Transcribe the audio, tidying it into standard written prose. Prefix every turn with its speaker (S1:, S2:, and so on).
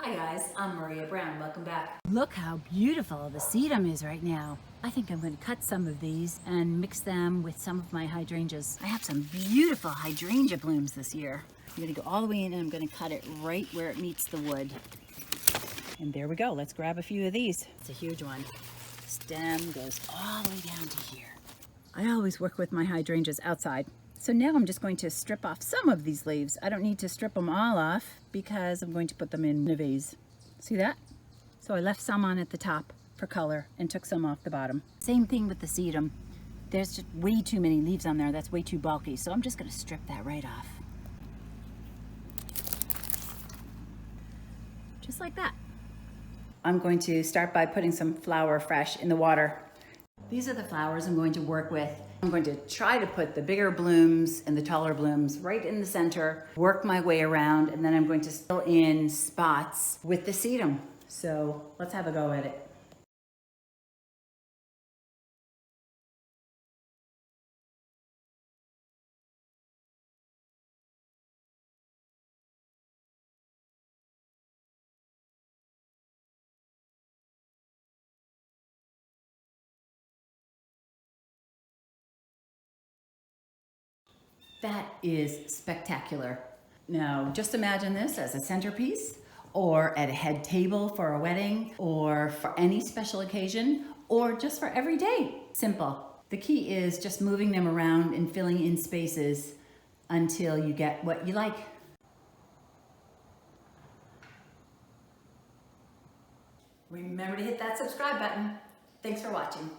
S1: Hi guys, I'm Maria Brown. Welcome back.
S2: Look how beautiful the sedum is right now. I think I'm going to cut some of these and mix them with some of my hydrangeas. I have some beautiful hydrangea blooms this year. I'm going to go all the way in and I'm going to cut it right where it meets the wood. And there we go. Let's grab a few of these. It's a huge one. Stem goes all the way down to here. I always work with my hydrangeas outside. So now I'm just going to strip off some of these leaves. I don't need to strip them all off because I'm going to put them in a vase. See that? So I left some on at the top for color and took some off the bottom. Same thing with the sedum. There's just way too many leaves on there. That's way too bulky. So I'm just going to strip that right off. Just like that. I'm going to start by putting some flower fresh in the water. These are the flowers I'm going to work with. I'm going to try to put the bigger blooms and the taller blooms right in the center, work my way around, and then I'm going to fill in spots with the sedum. So let's have a go at it. That is spectacular. Now, just imagine this as a centerpiece or at a head table for a wedding or for any special occasion or just for every day. Simple. The key is just moving them around and filling in spaces until you get what you like. Remember to hit that subscribe button. Thanks for watching.